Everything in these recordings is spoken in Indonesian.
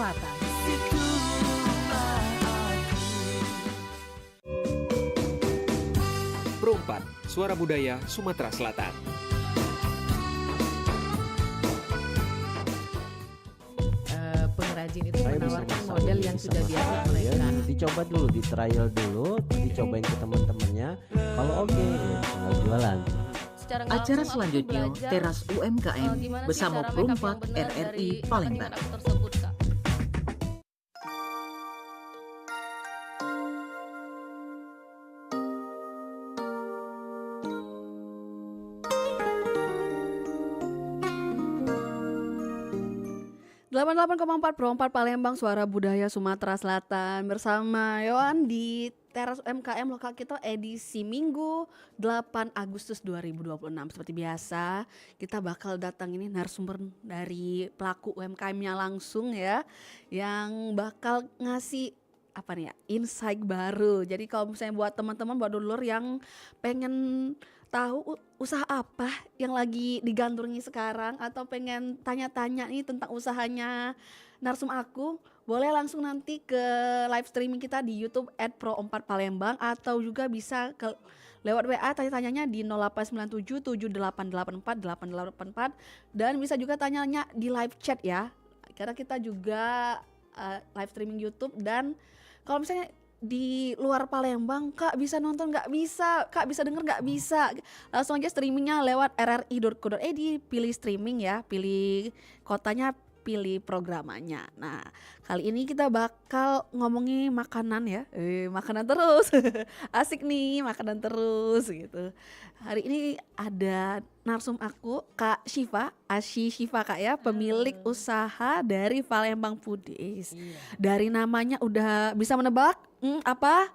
Selatan. Pro 4, Suara Budaya Sumatera Selatan. Pengrajin itu Saya bisa menawarkan masak model ini yang sama sudah biasa saya. mereka. Dicoba dulu, di trial dulu, dicobain ke teman-temannya. Kalau oke, tinggal jualan. Acara selanjutnya Teras UMKM bersama Pro 4 RRI Palembang. Delapan 88,4 Pro 4 Palembang, Suara Budaya Sumatera Selatan, bersama Yohan di Teras UMKM lokal kita edisi Minggu 8 Agustus 2026. Seperti biasa kita bakal datang ini narasumber dari pelaku UMKM-nya langsung ya, yang bakal ngasih apa nih ya, insight baru. Jadi kalau misalnya buat teman-teman, buat dulur yang pengen tahu usaha apa yang lagi digandrungi sekarang, atau pengen tanya-tanya nih tentang usahanya narsum aku, boleh langsung nanti ke live streaming kita di YouTube @pro4 Palembang, atau juga bisa ke lewat WA tanya-tanyanya di 0897 7884 884, dan bisa juga tanyanya di live chat ya, karena kita juga live streaming YouTube. Dan kalau misalnya di luar Palembang, Kak bisa nonton nggak bisa, Kak bisa denger nggak bisa, langsung aja streamingnya lewat rri.co.id, pilih streaming ya, pilih kotanya, pilih programannya. Nah kali ini kita bakal ngomongin makanan ya, makanan terus asik nih, makanan terus gitu. Hari ini ada narsum aku Kak Syifa, Asy Syifa Kak ya, pemilik usaha dari Palembang Foodies. Dari namanya udah bisa menebak apa?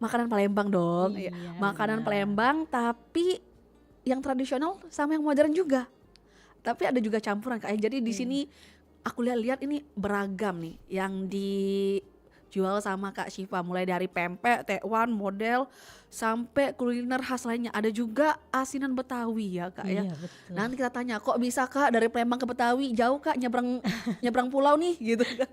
Makanan Palembang dong. Iya, Makanan benar. Palembang, tapi yang tradisional sama yang modern juga. Tapi ada juga campuran Kak. Jadi di sini aku lihat-lihat ini beragam nih yang dijual sama Kak Syifa, mulai dari pempek, tekwan, model sampai kuliner khas lainnya. Ada juga asinan Betawi ya Kak ya. Iya, betul. Nanti kita tanya, kok bisa Kak dari Palembang ke Betawi? Jauh Kak, nyebrang pulau nih gitu kan.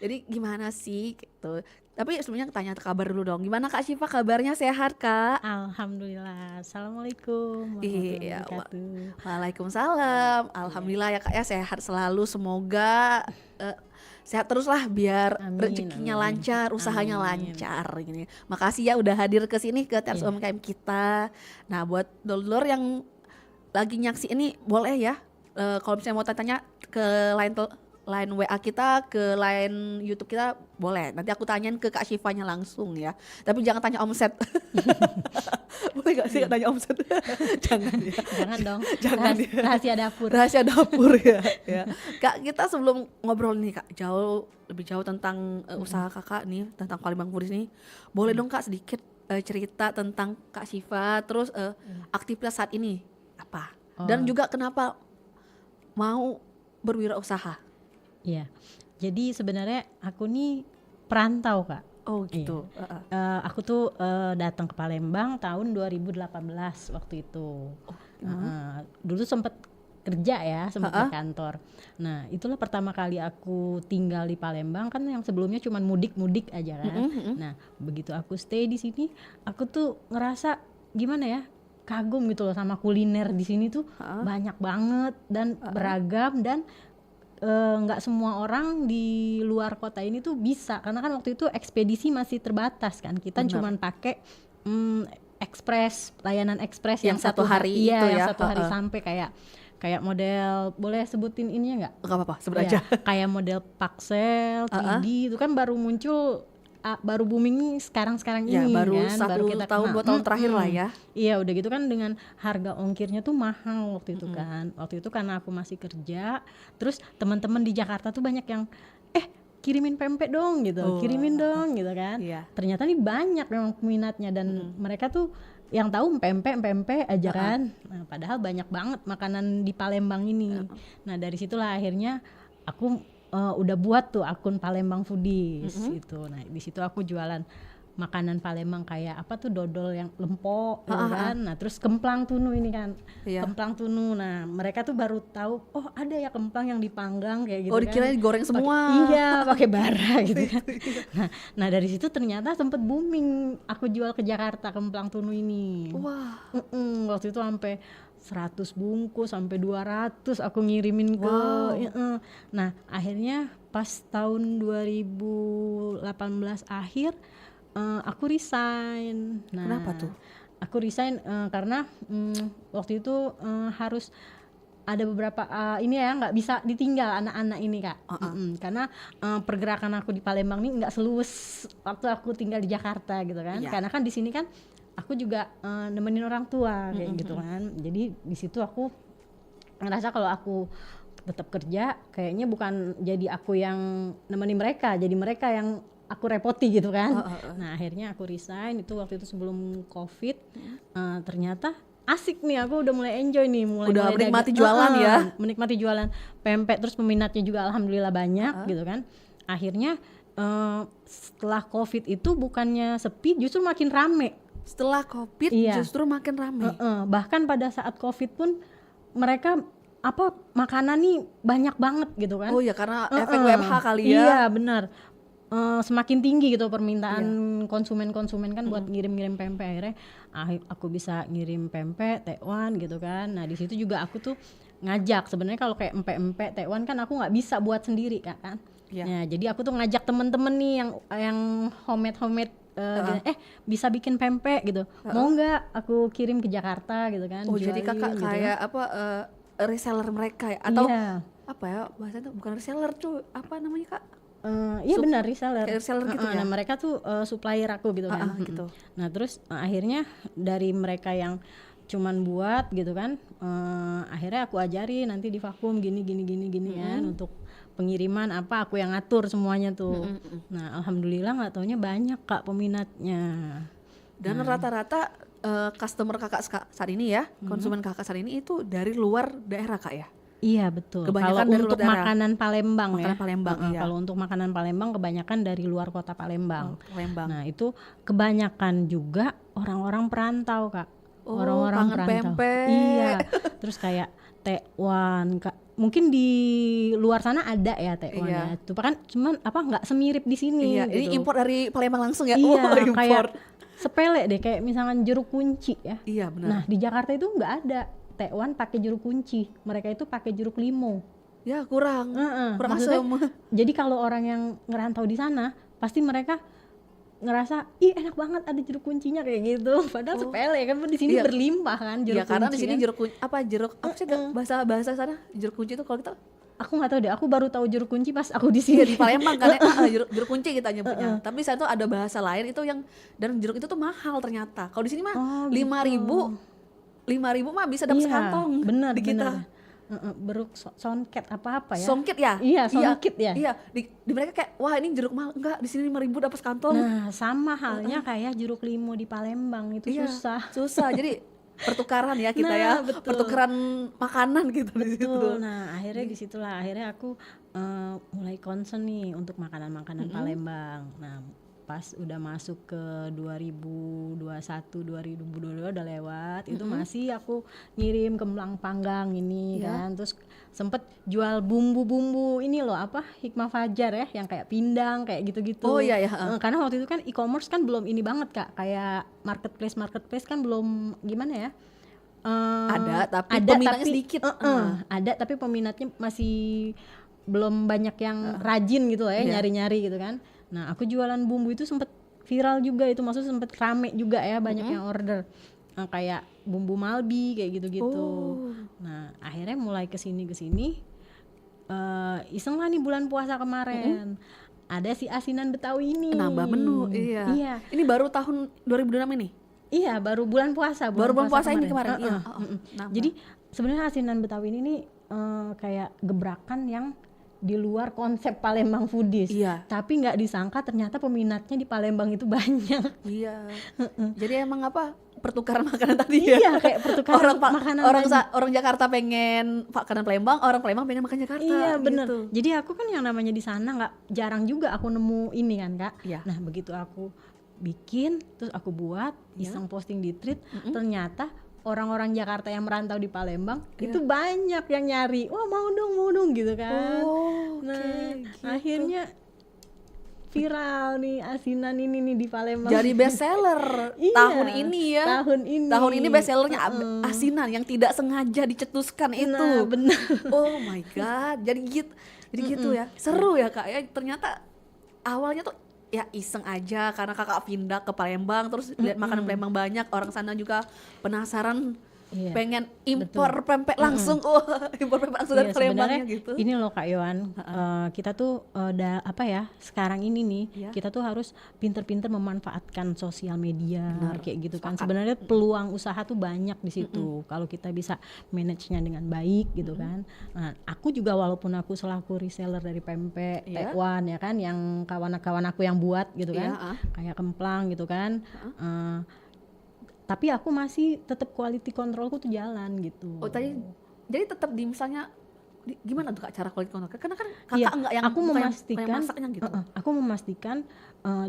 Jadi gimana sih gitu. Tapi sebelumnya tanya kabar dulu dong. Gimana Kak Syifa, kabarnya sehat Kak? Alhamdulillah. Assalamualaikum Iya, warahmatullahi wabarakatuh. Waalaikumsalam. Alhamdulillah ya Kak ya, sehat selalu. Semoga sehat terus lah, biar Amin, rezekinya amin. lancar, usahanya Amin. lancar gini. Makasih ya udah hadir ke sini ke Teras Iya. UMKM kita. Nah buat dulur yang lagi nyaksi ini boleh ya, kalau misalnya mau tanya ke line WA kita, ke line YouTube kita boleh. Nanti aku tanyain ke Kak Syifanya langsung ya. Tapi jangan tanya omset. Boleh gak sih tanya omset? Jangan ya. Jangan dong. Jangan ya. Rahasia dapur. Rahasia dapur ya. Kak, kita sebelum ngobrol nih Kak, lebih jauh tentang usaha Kakak nih, tentang Palembang Foodies nih. Boleh dong Kak sedikit cerita tentang Kak Syifa, terus aktivitas saat ini apa? Dan juga kenapa mau berwirausaha? Iya. Jadi sebenarnya aku nih perantau, Kak. Oh gitu. Aku tuh datang ke Palembang tahun 2018 waktu itu. Dulu sempet kerja ya, sempet di kantor. Nah itulah pertama kali aku tinggal di Palembang, kan yang sebelumnya cuma mudik-mudik aja kan. Nah begitu aku stay di sini, aku tuh ngerasa gimana ya, kagum gitu loh sama kuliner di sini tuh banyak banget dan beragam, dan nggak semua orang di luar kota ini tuh bisa, karena kan waktu itu ekspedisi masih terbatas kan, kita cuman pakai ekspres, layanan ekspres yang satu hari itu ya, yang satu hari sampai kayak model, boleh sebutin ininya nggak? Gak apa-apa, sebut Iya, aja. kayak model Paxel, 3D itu kan baru muncul, baru booming nih sekarang Ya, ini baru kan, 1 tahun 2 tahun terakhir lah ya. Iya udah gitu kan, dengan harga ongkirnya tuh mahal waktu itu kan. Waktu itu karena aku masih kerja, terus teman-teman di Jakarta tuh banyak yang kirimin pempek dong gitu, kirimin dong gitu kan. Iya. Ternyata nih banyak memang peminatnya, dan mereka tuh yang tahu pempek aja kan. Nah, padahal banyak banget makanan di Palembang ini. Nah dari situlah akhirnya aku udah buat tuh akun Palembang Foodies gitu. Nah di situ aku jualan makanan Palembang kayak apa tuh dodol yang lempok gitu kan. Nah, terus kemplang tunu ini kan. Iya. Kemplang tunu. Nah, mereka tuh baru tahu, oh ada ya kemplang yang dipanggang kayak gitu Oh, kan. dikira digoreng semua. Iya, pakai bara gitu kan. Nah, dari situ ternyata sempet booming aku jual ke Jakarta kemplang tunu ini. Wah. Waktu itu sampai 100 bungkus sampai 200 aku ngirimin ke Nah, akhirnya pas tahun 2018 akhir aku resign. Nah, Kenapa tuh? Aku resign karena waktu itu harus ada beberapa ini ya nggak bisa ditinggal anak-anak ini Kak. Karena pergerakan aku di Palembang ini nggak seluas waktu aku tinggal di Jakarta gitu kan. Karena kan di sini kan aku juga nemenin orang tua kayak gitu kan. Jadi di situ aku ngerasa kalau aku tetap kerja kayaknya bukan jadi aku yang nemenin mereka, jadi mereka yang aku repoti gitu kan. Nah, akhirnya aku resign itu waktu itu sebelum Covid. Ternyata asik nih, aku udah mulai enjoy nih, Udah menikmati jualan ya. Menikmati jualan pempek, terus peminatnya juga alhamdulillah banyak gitu kan. Akhirnya setelah Covid itu bukannya sepi, justru makin rame. Setelah Covid justru makin rame. Bahkan pada saat Covid pun mereka makanan nih banyak banget gitu kan. Oh ya, karena efek WFH kali ya. Iya benar. Semakin tinggi gitu permintaan konsumen-konsumen kan buat ngirim-ngirim pempek. Akhirnya aku bisa ngirim pempek, tekwan gitu kan. Nah di situ juga aku tuh ngajak, sebenarnya kalau kayak empek-empek tekwan kan aku nggak bisa buat sendiri kan. Nah jadi aku tuh ngajak temen-temen nih yang homemade bisa bikin pempek gitu, mau nggak aku kirim ke Jakarta gitu kan. Oh jadi kakak gitu kayak kan. Reseller mereka ya, atau Iya. apa ya bahasanya tuh, bukan reseller tuh, apa namanya Kak? Iya benar reseller. Kayak reseller gitu ya. Nah mereka tuh supplier aku gitu kan. Gitu. Nah terus akhirnya dari mereka yang cuman buat gitu kan, akhirnya aku ajari nanti di vakum gini kan untuk pengiriman apa aku yang ngatur semuanya tuh. Nah alhamdulillah nggak taunya banyak Kak peminatnya. Dan rata-rata customer kakak saat ini ya, konsumen kakak saat ini itu dari luar daerah Kak ya? Iya betul. Kebanyakan Kalau dari untuk luar daerah. makanan Palembang Makanan Palembang, iya. Kalau untuk makanan Palembang kebanyakan dari luar kota Palembang. Palembang. Nah itu kebanyakan juga orang-orang perantau Kak. Oh, Orang-orang kangen perantau. pempek. Iya. Terus kayak tekwan Kak. Mungkin di luar sana ada ya tekwan Iya. ya. Itu kan cuman nggak semirip di sini. Iya, ini gitu. impor dari Palembang langsung ya. Iya, Oh, impor. kayak sepele deh kayak misalkan jeruk kunci ya. Iya benar. Nah di Jakarta itu nggak ada tekwan pakai jeruk kunci, mereka itu pakai jeruk limau. Ya kurang Maksudnya, asam. jadi kalau orang yang ngerantau di sana pasti mereka ngerasa ih enak banget ada jeruk kuncinya kayak gitu. Padahal sepele kan di sini Iya. berlimpah kan jeruk Ya karena kunci di sini kan. jeruk apa sih bahasa sana jeruk kunci itu kalau kita Aku nggak tahu deh, aku baru tahu jeruk kunci pas aku di iya sini. di Palembang kan ya, jeruk kunci kita nyebutnya. Tapi saya tuh ada bahasa lain itu yang, dan jeruk itu tuh mahal ternyata. Kalau di sini mah Oh, 5.000 mah bisa dapat sekantong. Bener, di kita. Beruk songket apa ya? Songkit ya? Iya, songkit ya. Iya, di mereka kayak wah ini jeruk mahal, enggak di sini 5.000 dapat sekantong. Nah, sama halnya kayak jeruk limau di Palembang itu Iya, susah. susah. Jadi pertukaran ya kita Nah, ya, betul. pertukaran makanan gitu di situ. Betul. Nah, akhirnya disitulah akhirnya aku mulai concern nih untuk makanan-makanan Palembang. Nah, pas udah masuk ke 2021, 2022 udah lewat, itu masih aku ngirim kemplang panggang ini kan. Terus sempet jual bumbu-bumbu ini loh apa Hikmah Fajar ya yang kayak pindang kayak gitu-gitu. Oh, iya, ya. Karena waktu itu kan e-commerce kan belum ini banget Kak, kayak marketplace kan belum gimana ya. Ada tapi peminatnya sedikit. Ada tapi peminatnya masih belum banyak yang rajin gitu lah ya, nyari-nyari gitu kan. Nah aku jualan bumbu itu sempet viral juga, itu maksudnya sempet rame juga ya, banyak yang order. Kayak bumbu Malbi kayak gitu-gitu. Nah akhirnya mulai kesini iseng lah nih bulan puasa kemarin. Ada si asinan Betawi ini. Nambah menu, iya. Ini baru tahun 2026 ini? Iya, baru bulan puasa. Baru bulan puasa ini kemarin. Iya. Jadi sebenarnya asinan Betawi ini nih kayak gebrakan yang di luar konsep Palembang foodies. Iya. Tapi nggak disangka ternyata peminatnya di Palembang itu banyak. Iya. Jadi emang apa pertukaran makanan tadi ya? Iya, kayak pertukaran makanan tadi. Orang Jakarta pengen makanan Palembang, orang Palembang pengen makan Jakarta. Iya benar. Gitu. Jadi aku kan yang namanya di sana nggak jarang juga aku nemu ini kan Kak. Iya. Nah begitu aku bikin, terus aku buat, iseng posting di tweet, ternyata orang-orang Jakarta yang merantau di Palembang itu banyak yang nyari, wah mau dong gitu kan. Nah gitu. akhirnya viral nih asinan ini nih di Palembang. Jadi best seller Iya, tahun ini ya. tahun ini best sellernya asinan yang tidak sengaja dicetuskan itu. Nah benar. Oh my god, jadi gitu ya. Seru ya Kak ya. Ternyata awalnya tuh ya iseng aja karena kakak pindah ke Palembang, terus lihat makanan Palembang banyak, orang sana juga penasaran, pengen impor pempek langsung. Impor pempek langsung dari Palembangnya gitu. Ini loh Kak Yohan, kita tuh sekarang ini nih kita tuh harus pinter-pinter memanfaatkan sosial media. Kayak gitu kan. Sebenarnya peluang usaha tuh banyak di situ kalau kita bisa manage-nya dengan baik gitu kan. Nah, aku juga walaupun aku selaku reseller dari pempek Tekwan ya kan, yang kawan-kawan aku yang buat gitu kan, kayak kemplang gitu kan. Tapi aku masih tetap quality controlku tuh jalan gitu. Oh tadi, jadi tetap di misalnya gimana tuh Kak cara quality control? Karena kan kakak enggak yang aku memastikan yang masaknya gitu. Aku memastikan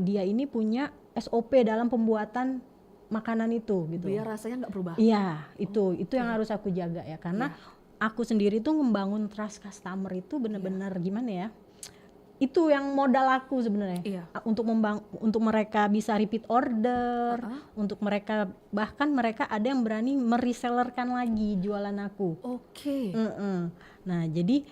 dia ini punya SOP dalam pembuatan makanan itu gitu. Biar rasanya nggak berubah. Iya, itu yang harus aku jaga ya, karena aku sendiri tuh membangun trust customer itu benar-benar gimana ya? Itu yang modal aku sebenarnya. Untuk mereka bisa repeat order, untuk mereka bahkan mereka ada yang berani meresellerkan lagi jualan aku. Nah, jadi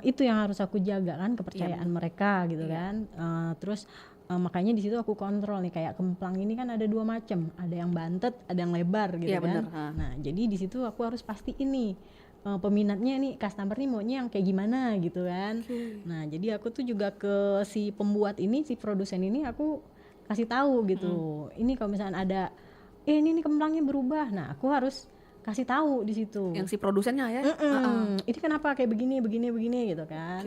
itu yang harus aku jaga kan, kepercayaan mereka gitu kan. Terus makanya di situ aku kontrol nih, kayak kemplang ini kan ada 2 macam, ada yang bantet, ada yang lebar gitu kan. Nah, jadi di situ aku harus pastiin nih peminatnya nih, customer nih maunya yang kayak gimana gitu kan. Nah, jadi aku tuh juga ke si pembuat ini, si produsen ini aku kasih tahu gitu. Ini kalau misalnya ada ini kemplangnya berubah. Nah, aku harus kasih tahu di situ. Yang si produsennya ya. Ini kenapa kayak begini gitu kan.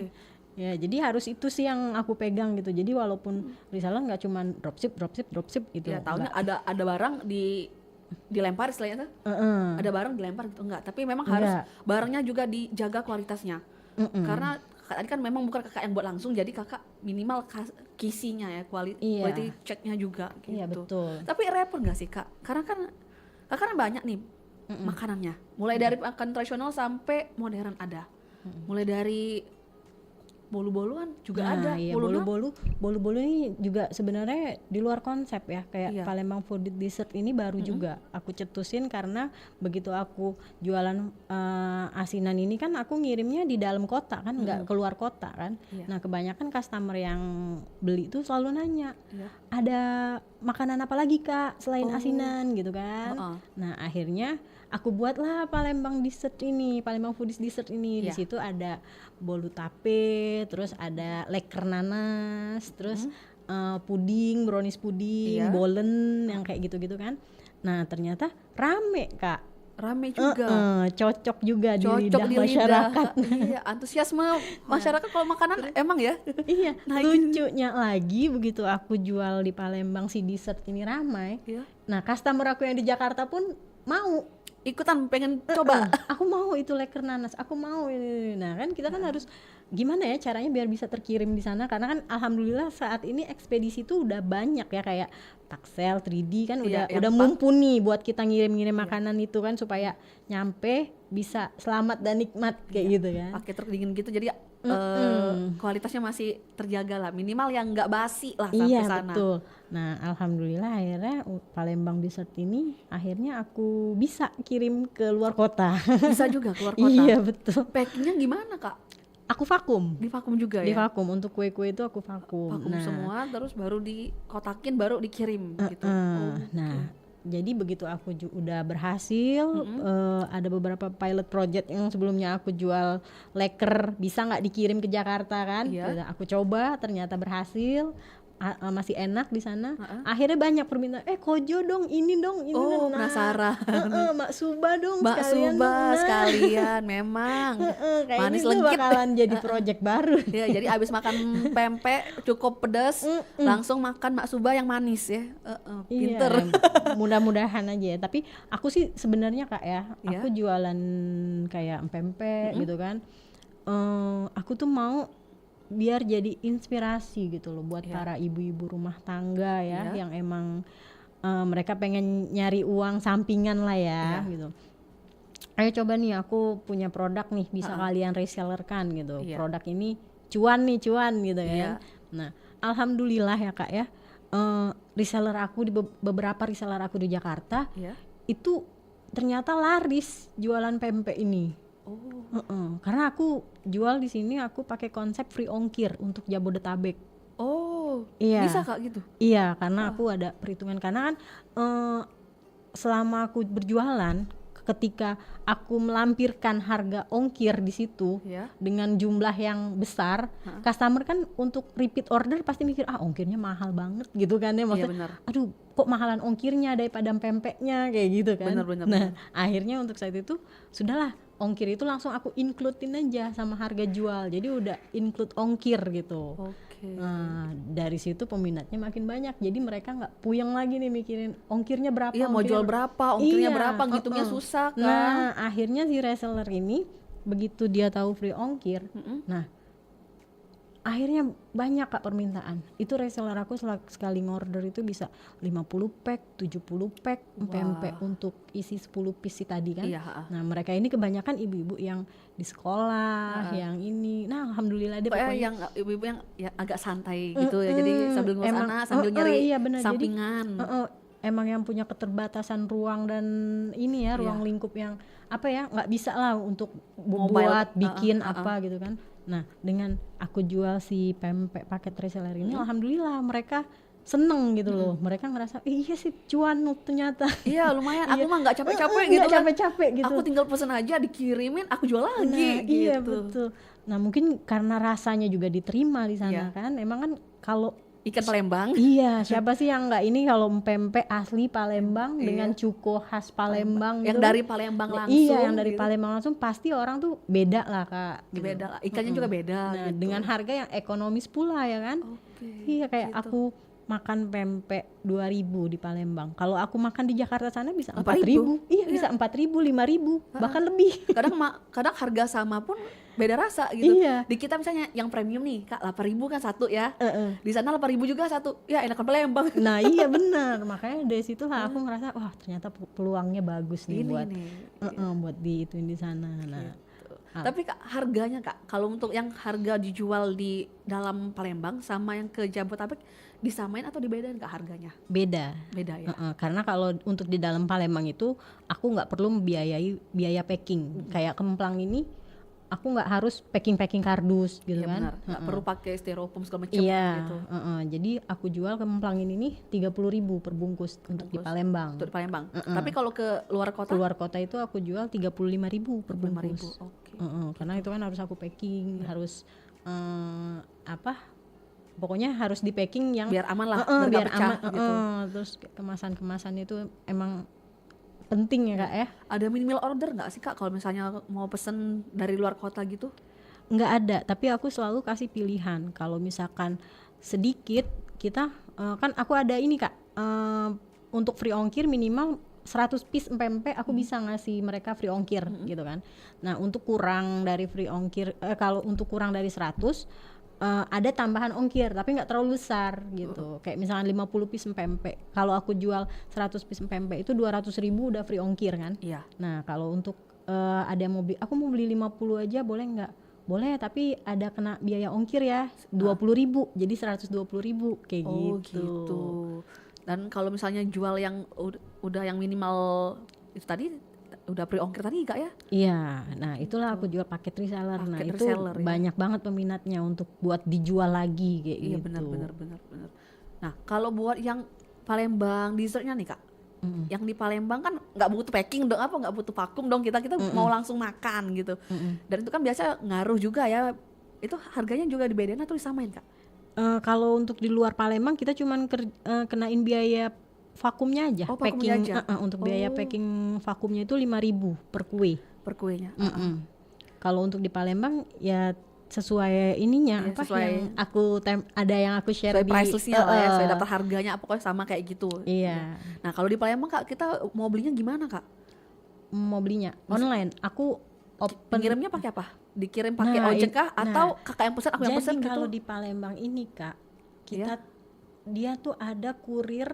Ya, jadi harus itu sih yang aku pegang gitu. Jadi walaupun reseller nggak cuma dropship gitu. Ya, tahunya ada barang dilempar istilahnya tuh. Ada barang dilempar gitu, enggak, tapi memang harus barangnya juga dijaga kualitasnya. Karena tadi kan memang bukan kakak yang buat langsung, jadi kakak minimal kisinya ya, quality checknya juga gitu. Iya, betul. Tapi repot nggak sih Kak? Karena kan kakak kan banyak nih makanannya, mulai dari makan tradisional sampai modern ada, mulai dari bolu-boluan juga ada. Iya, bolu-bolu ini juga sebenarnya di luar konsep ya, kayak Palembang Food Dessert ini baru juga aku cetusin, karena begitu aku jualan asinan ini kan aku ngirimnya di dalam kota kan, nggak keluar kota kan. Nah, kebanyakan customer yang beli tuh selalu nanya, ada makanan apa lagi Kak selain asinan gitu kan. Nah, akhirnya aku buatlah Palembang Dessert ini, Palembang Food Dessert ini. Di situ ada bolu tape, terus ada leker nanas, terus puding, brownies puding, bolen yang kayak gitu-gitu kan. Nah, ternyata rame Kak. Rame juga. Cocok juga di lidah masyarakat. Iya, antusiasme masyarakat kalau makanan emang ya. Iya, lucunya lagi begitu aku jual di Palembang si dessert ini ramai. Nah, customer aku yang di Jakarta pun mau ikutan pengen coba. Aku mau itu leker nanas, aku mau ini. Nah, kan kita kan harus gimana ya caranya biar bisa terkirim di sana, karena kan alhamdulillah saat ini ekspedisi tuh udah banyak ya, kayak Taksel 3D kan udah mumpuni buat kita ngirim-ngirim makanan itu kan, supaya nyampe bisa selamat dan nikmat kayak gitu kan. Pakai truk dingin gitu, jadi kualitasnya masih terjaga lah, minimal yang nggak basi lah sampai sana. Iya, betul. Nah, alhamdulillah akhirnya Palembang Dessert ini akhirnya aku bisa kirim ke luar kota. Bisa juga keluar kota. Iya, betul. Packingnya gimana Kak? Aku vakum. Di vakum juga Di ya? vakum, untuk kue-kue itu aku vakum. Vakum semua, terus baru dikotakin, baru dikirim gitu. Nah, jadi begitu aku udah berhasil, ada beberapa pilot project yang sebelumnya aku jual leker bisa nggak dikirim ke Jakarta kan. Aku coba, ternyata berhasil. Masih enak di sana. Akhirnya banyak permintaan, Kojo dong, ini dong, ini dong. Penasaran. Mak Suba dong, Mak Suba sekalian memang. Manis legit bakalan jadi project baru. Ya, jadi abis makan pempek cukup pedas, langsung makan Mak Suba yang manis ya. Pinter. Iya, mudah-mudahan aja ya. Tapi aku sih sebenarnya Kak ya, aku jualan kayak pempek gitu kan. Aku tuh mau biar jadi inspirasi gitu loh buat para ibu-ibu rumah tangga ya yang emang mereka pengen nyari uang sampingan lah ya gitu. Ayo coba nih aku punya produk nih bisa kalian resellerkan gitu. Produk ini cuan gitu ya. Nah, alhamdulillah ya Kak ya. Reseller aku di beberapa reseller aku di Jakarta itu ternyata laris jualan pempek ini. Karena aku jual di sini aku pakai konsep free ongkir untuk Jabodetabek. Bisa Kak gitu? Iya, karena aku ada perhitungan karena kan selama aku berjualan ketika aku melampirkan harga ongkir di situ dengan jumlah yang besar, customer kan untuk repeat order pasti mikir ongkirnya mahal banget gitu kan ya, maksudnya aduh kok mahalan ongkirnya daripada pempeknya kayak gitu kan. Nah akhirnya untuk saat itu sudahlah ongkir itu langsung aku includein aja sama harga jual, jadi udah include ongkir gitu. Nah dari situ peminatnya makin banyak, jadi mereka nggak puyeng lagi nih mikirin ongkirnya berapa, mau jual berapa, ongkirnya berapa, ngitungnya susah kan. Nah akhirnya si reseller ini begitu dia tahu free ongkir, nah akhirnya banyak Kak permintaan. Itu reseller aku sekali ngorder itu bisa 50 pack, 70 pack pempek untuk isi 10 piece tadi kan. Nah mereka ini kebanyakan ibu-ibu yang di sekolah, yang ini. Nah alhamdulillah dia pokoknya yang ibu-ibu yang agak santai gitu ya. Jadi sambil ngurus anak, sambil nyari sampingan. Jadi, emang yang punya keterbatasan ruang dan ini ya, ruang lingkup yang apa ya, nggak bisa lah untuk buat bikin apa gitu kan. Nah dengan aku jual si pempek paket reseller ini alhamdulillah mereka seneng gitu loh. Mereka ngerasa iya sih cuan ternyata. Iya lumayan, aku mah nggak capek-capek gitu kan. Capek-capek gitu. Aku tinggal pesen aja, dikirimin, aku jual lagi gitu. Iya betul. Nah mungkin karena rasanya juga diterima di sana kan. Emang kan kalau ikan Palembang. Iya, siapa sih yang nggak ini kalau pempek asli Palembang dengan cuko khas Palembang yang gitu. Dari Palembang langsung. Iya, yang dari gitu. Palembang langsung pasti orang tuh beda lah Kak. Gitu. Beda lah, ikannya juga beda. Nah, gitu. dengan harga yang ekonomis pula ya kan. Iya kayak gitu. aku makan pempek 2.000 di Palembang. Kalau aku makan di Jakarta sana bisa 4.000. Iya, bisa 4.000, 5.000, bahkan lebih. Kadang harga sama pun beda rasa gitu. Iya. Di kita misalnya yang premium nih Kak 8.000 kan satu ya. Di sana 8.000 juga satu. Ya enakan Palembang. Nah iya benar. Makanya dari situ lah aku ngerasa wah ternyata peluangnya bagus nih buat buat diituin di sana. Nah. Tapi Kak harganya Kak, kalau untuk yang harga dijual di dalam Palembang sama yang ke Jabodetabek disamain atau dibedain Kak harganya? Beda ya. Karena kalau untuk di dalam Palembang itu aku nggak perlu biaya packing. Kayak kemplang ini aku nggak harus packing kardus gitu kan. Benar. Nggak perlu pakai styrofoam segala macam gitu. Jadi aku jual kemplang ini nih 30.000 per bungkus untuk di Palembang. Untuk di Palembang. Tapi kalau ke luar kota? Keluar kota itu aku jual 35.000 per bungkus. Karena itu kan harus aku packing, harus pokoknya harus di packing yang biar aman lah, biar pecah, aman gitu. Terus kemasan itu emang penting ya Kak ya. Ada minimal order nggak sih Kak kalau misalnya mau pesen dari luar kota gitu? Nggak ada, tapi aku selalu kasih pilihan. Kalau misalkan sedikit kita kan aku ada ini Kak, untuk free ongkir minimal 100 piece pempek aku bisa ngasih mereka free ongkir gitu kan. Nah untuk kurang dari free ongkir, kalau untuk kurang dari 100 ada tambahan ongkir tapi nggak terlalu besar gitu. Kayak misalkan 50 piece pempek, kalau aku jual 100 piece pempek itu 200.000 udah free ongkir kan. Iya. Nah kalau untuk ada yang mau aku mau beli 50 aja boleh nggak? Boleh, tapi ada kena biaya ongkir ya 20.000, jadi 120.000 kayak gitu. Dan kalau misalnya jual yang udah yang minimal itu tadi udah pre ongkir tadi Kak ya? Iya, nah itulah aku jual paket reseller. Nah itu reseller, banyak banget peminatnya untuk buat dijual lagi kayak gitu. Iya benar. Nah kalau buat yang Palembang dessertnya nih Kak, yang di Palembang kan nggak butuh packing dong, nggak butuh vakum dong, kita mau langsung makan gitu. Dan itu kan biasa ngaruh juga ya. Itu harganya juga dibedain atau disamain Kak? Kalau untuk di luar Palembang kita cuman kenain biaya vakumnya aja, packing aja. Untuk biaya packing vakumnya itu 5.000 per kue. Per kuenya. Kalau untuk di Palembang ya sesuai ininya sesuai yang aku ada yang aku share sesuai di price listnya lah ya, sesuai daftar harganya pokoknya sama kayak gitu. Iya. Nah kalau di Palembang Kak kita mau belinya gimana Kak? Mau belinya online. Aku open. Ngirimnya pakai apa? dikirim pakai Nah, ojek kah? nah, Atau kakak yang pesan, aku yang pesan jadi gitu? kalau di Palembang ini Kak, dia tuh ada kurir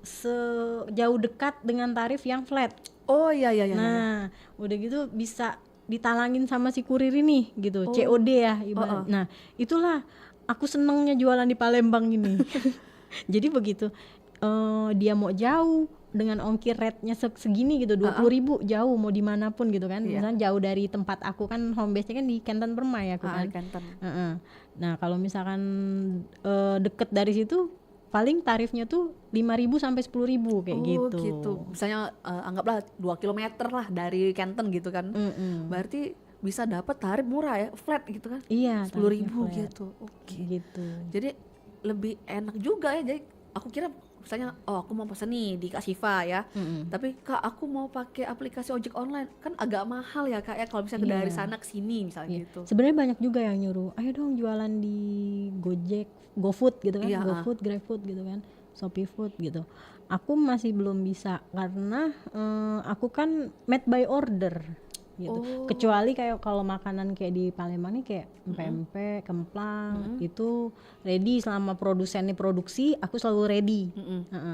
sejauh dekat dengan tarif yang flat. Oh iya. Nah, udah gitu bisa ditalangin sama si kurir ini gitu, Oh. COD ya ibarat. Nah, itulah aku senengnya jualan di Palembang ini. Jadi begitu dia mau jauh dengan ongkir rate-nya segini gitu, 20.000 jauh mau dimanapun gitu kan. Iya. Misalnya jauh dari tempat aku kan, home base-nya kan di Kenton Permai aku kan. Kanten. Nah, kalau misalkan deket dari situ paling tarifnya tuh 5.000 sampai 10.000 kayak gitu. Misalnya anggaplah 2 kilometer lah dari Kenton gitu kan. Berarti bisa dapat tarif murah ya, flat gitu kan. Iya, 10.000 tarifnya flat. gitu. Oke. Gitu. Jadi lebih enak juga ya. Jadi aku kira misalnya aku mau pesan nih di Kak Siva ya. Tapi Kak, aku mau pakai aplikasi ojek online. Kan agak mahal ya Kak ya kalau misalnya dari Iya. sana ke sini misalnya Iya. gitu. Sebenarnya banyak juga yang nyuruh, ayo dong jualan di Gojek, GoFood gitu kan, Iya, GoFood, GrabFood gitu kan, Shopee Food gitu. Aku masih belum bisa karena aku kan made by order gitu. Oh. Kecuali kayak kalau makanan kayak di Palembang nih kayak pempek, kemplang itu ready selama produsennya produksi, aku selalu ready.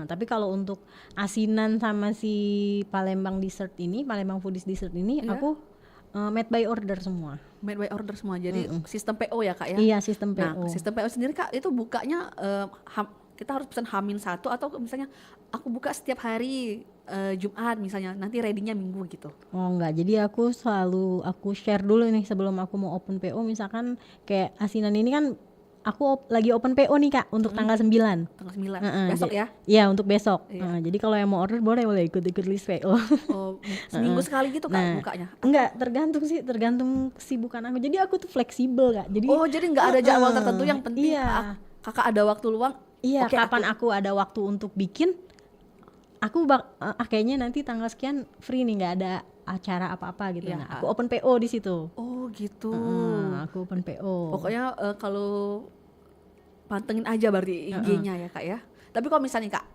Tapi kalau untuk asinan sama si Palembang dessert ini, Palembang Foodies dessert ini, Iya. aku made by order semua. Made by order semua. Jadi sistem PO ya Kak ya. Iya, sistem Nah, PO. sistem PO sendiri Kak itu bukanya kita harus pesan H-1 atau misalnya aku buka setiap hari Jumat misalnya, nanti ready-nya Minggu gitu. Oh enggak, jadi aku share dulu nih sebelum aku mau open PO. Misalkan kayak asinan ini kan aku lagi open PO nih Kak untuk tanggal 9. Tanggal 9 Heeh, besok ya. Iya, untuk besok. Iya. Jadi kalau yang mau order boleh ikut list PO. Oh, seminggu sekali gitu Kak Nah, bukanya. Enggak, tergantung kesibukan aku. Jadi aku tuh fleksibel Kak. Jadi Oh, jadi nggak ada jadwal tertentu, yang penting iya. Kakak ada waktu luang. Iya, Oke, kapan aku ada waktu untuk bikin, aku kayaknya nanti tanggal sekian free nih, nggak ada acara apa-apa gitu. Iya. Nah, aku open PO di situ. Oh gitu. Aku open PO. Pokoknya kalau pantengin aja berarti IG-nya ya Kak ya. Tapi kalau misalnya Kak,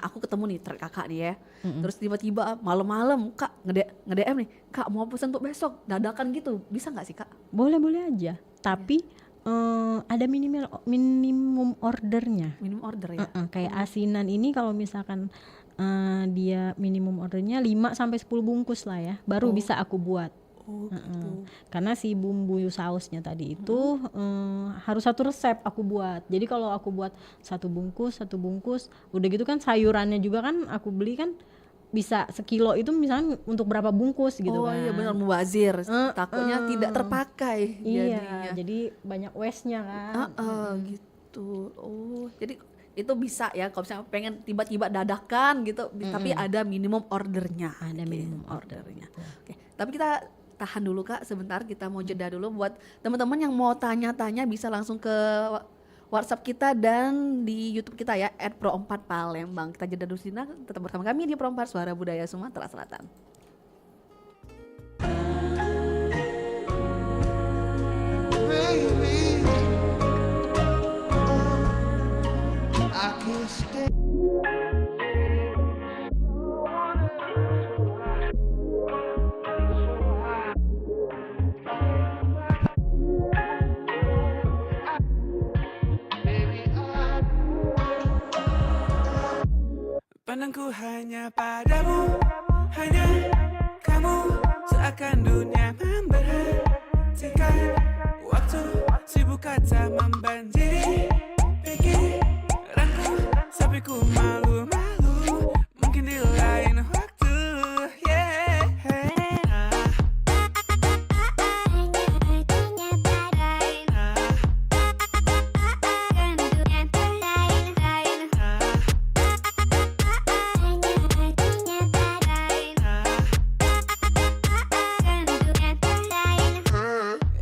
aku ketemu nih track Kakak nih ya. Terus tiba-tiba malam-malam Kak nge-DM nih, Kak mau pesen untuk besok, dadakan gitu. Bisa nggak sih Kak? Boleh aja. Tapi ada minimum ordernya. Minimum order ya. Kayak asinan ini kalau misalkan dia minimum ordernya 5 sampai 10 bungkus lah ya, baru bisa aku buat. Oh gitu. Karena si bumbu sausnya tadi itu harus satu resep aku buat. Jadi kalau aku buat satu bungkus, udah gitu kan sayurannya juga kan aku beli kan bisa sekilo itu misalnya untuk berapa bungkus gitu Oh kan. iya benar, mubazir. Takutnya tidak terpakai Iya, jadinya. jadi banyak waste-nya kan. Gitu. Oh, jadi itu bisa ya kalau misalnya pengen tiba-tiba dadakan gitu, tapi ada minimum ordernya. Ada Oke, minimum ordernya. Oke, tapi kita tahan dulu Kak sebentar, kita mau jeda dulu. Buat teman-teman yang mau tanya-tanya bisa langsung ke WhatsApp kita dan di YouTube kita ya @pro4 Palembang. Kita jeda dulu sini, tetap bersama kami di Pro4 Suara Budaya Sumatera Selatan. Pandangku hanya padamu, hanya kamu, seakan dunia memberhentikan waktu, sibuk kata membanjiri pikiranku, sampai ku malu-malu, mungkin di lain waktu, yeah.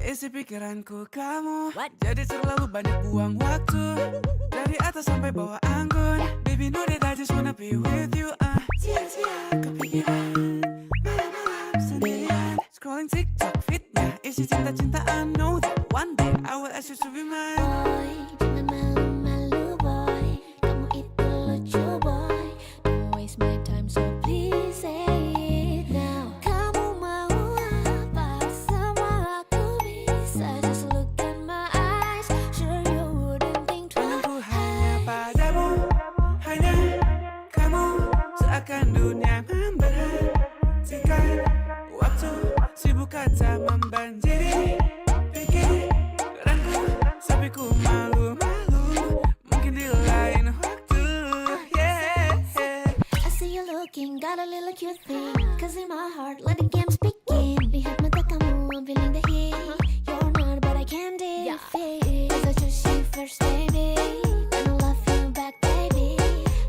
Isi pikiranku kamu, jadi terlalu banyak buang waktu. Dari atas sampai bawah anggun, baby know that I just wanna be with you. Sia-sia kepikiran, malam-malam sendirian, scrolling TikTok fitnya, isi cinta-cintaan. Know that one day I will ask you to be mine. Boy, jangan malu-malu boy, kamu itu lucu boy. Don't waste my time so please say it now. Kamu mau apa sama got a little cute thing. Cause in my heart, let the game begin. Lihat mata kamu, I'm feeling the heat. You're not, but I can't defeat. Cause I choose you first, baby. And I love you back, baby.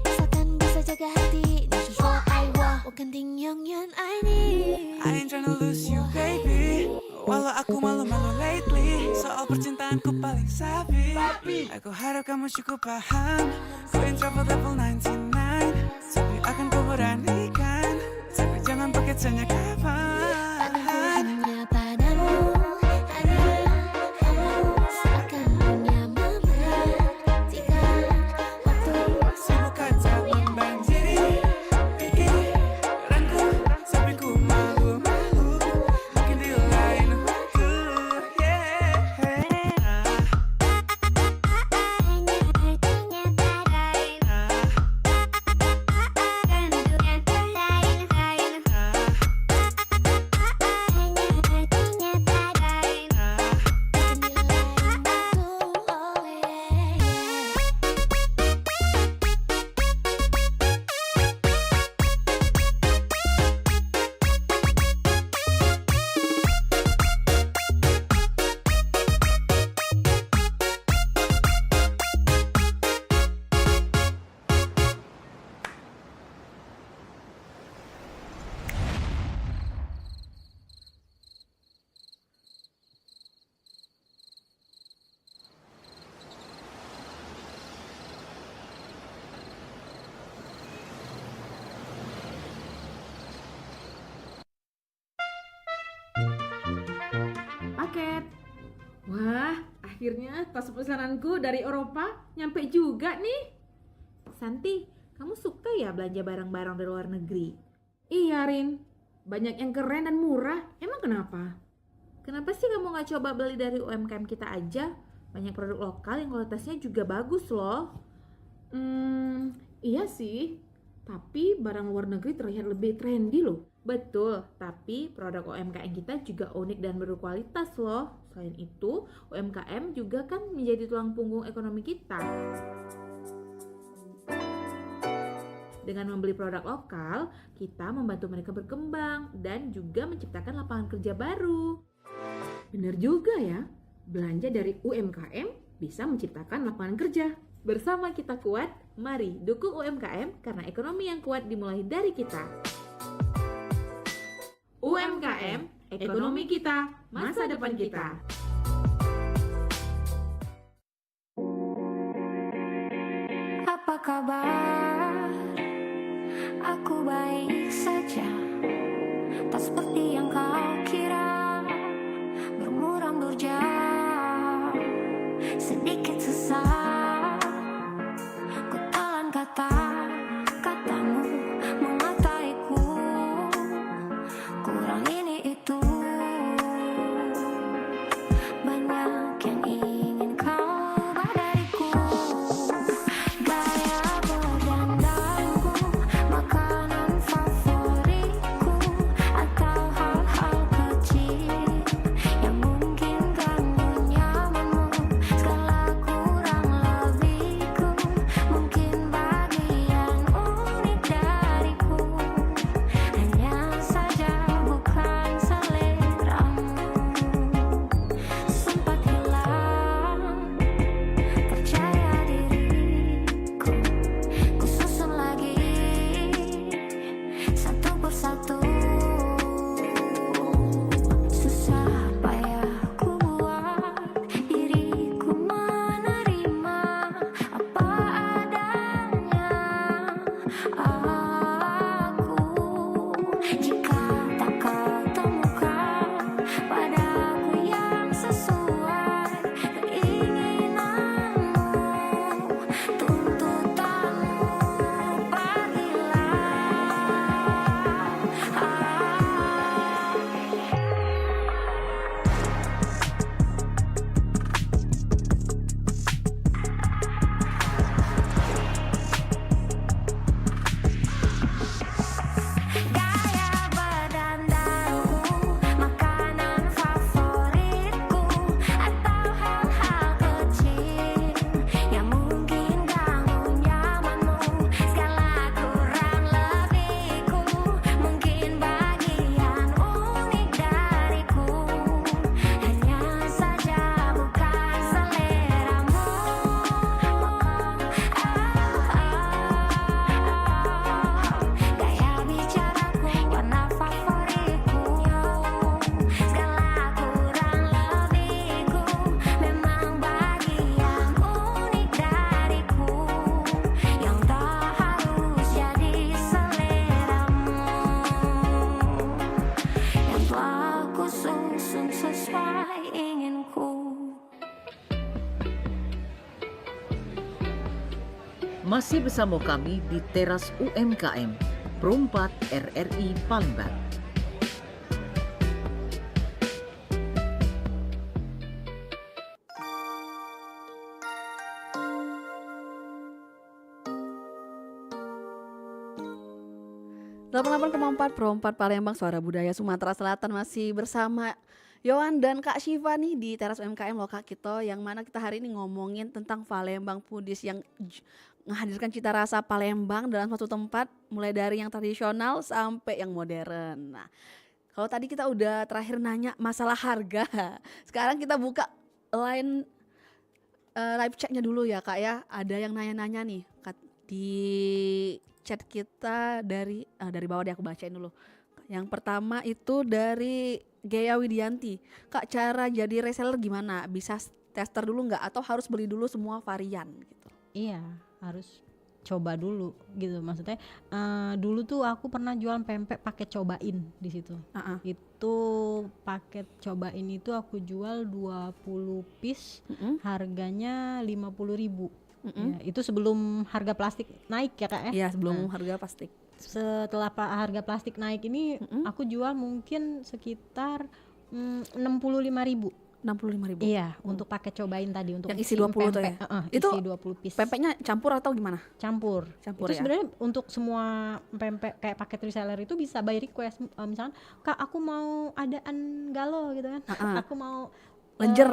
Asalkan bisa jaga hati. This is what I want. Bukan ting yang I need. I ain't tryna lose you, baby. Walau aku malu-malu lately, soal percintaanku paling sabi. Aku harap kamu cukup paham. Ku introvert level 99, tapi akan ku beranikan. Tapi jangan pakai tanya kapan. Hanya padamu, hanya kamu seakan menyemangatikan waktu. Sibuk kaca membanjiri pikiranku, sampai ku malu-malu. Mungkin di lain waktu, yeah. Paket. Wah, akhirnya tas pesananku dari Eropa nyampe juga nih. Santi, kamu suka ya belanja barang-barang dari luar negeri? Iya, Rin. Banyak yang keren dan murah. Emang kenapa? Kenapa sih kamu gak coba beli dari UMKM kita aja? Banyak produk lokal yang kualitasnya juga bagus loh. Iya sih. Tapi barang luar negeri terlihat lebih trendy loh. Betul, tapi produk UMKM kita juga unik dan berkualitas loh. Selain itu, UMKM juga kan menjadi tulang punggung ekonomi kita. Dengan membeli produk lokal, kita membantu mereka berkembang dan juga menciptakan lapangan kerja baru. Bener juga ya. Belanja dari UMKM bisa menciptakan lapangan kerja. Bersama kita kuat, mari dukung UMKM karena ekonomi yang kuat dimulai dari kita. UMKM, ekonomi kita, masa depan kita. Apa kabar? Aku baik saja. Tak seperti yang kau kira, bermuram durja, sedikit sesak. Ku telan kata-katamu mengataiku, kurang ini itu. Banyak yang ingin kau ubah dariku, gaya berdandanku, makanan favoritku, atau hal-hal kecil yang mungkin ganggu nyamanmu. Segala kurang Masih bersama kami di Teras UMKM, Perumpat RRI Palembang. .4 Perumpat Palembang, Suara Budaya Sumatera Selatan, masih bersama Yohan dan Kak Syifa nih di Teras UMKM Lokal Kita, yang mana kita hari ini ngomongin tentang Palembang Foodies yang menghadirkan cita rasa Palembang dalam suatu tempat, mulai dari yang tradisional sampai yang modern. Nah, kalau tadi kita udah terakhir nanya masalah harga, sekarang kita buka live chatnya dulu ya Kak ya. Ada yang nanya-nanya nih di chat kita dari bawah deh, aku bacain dulu. Yang pertama itu dari Gea Widianti. Kak, cara jadi reseller gimana? Bisa tester dulu nggak atau harus beli dulu semua varian gitu? Iya, harus coba dulu gitu. Maksudnya dulu tuh aku pernah jualan pempek paket cobain di situ. Itu paket cobain itu aku jual 20 piece, harganya 50.000. Ya, itu sebelum harga plastik naik ya Kak ya? Iya, sebelum harga plastik. Setelah harga plastik naik ini aku jual mungkin sekitar 65.000. 65.000. Iya, untuk paket cobain tadi, untuk yang isi 20 tuh ya. Itu isi 20 piece. Pempeknya campur atau gimana? Campur Campur itu ya. sebenarnya untuk semua pempek kayak paket reseller itu bisa by request. Misalkan Kak, aku mau adaan galo gitu kan. Aku mau lenjer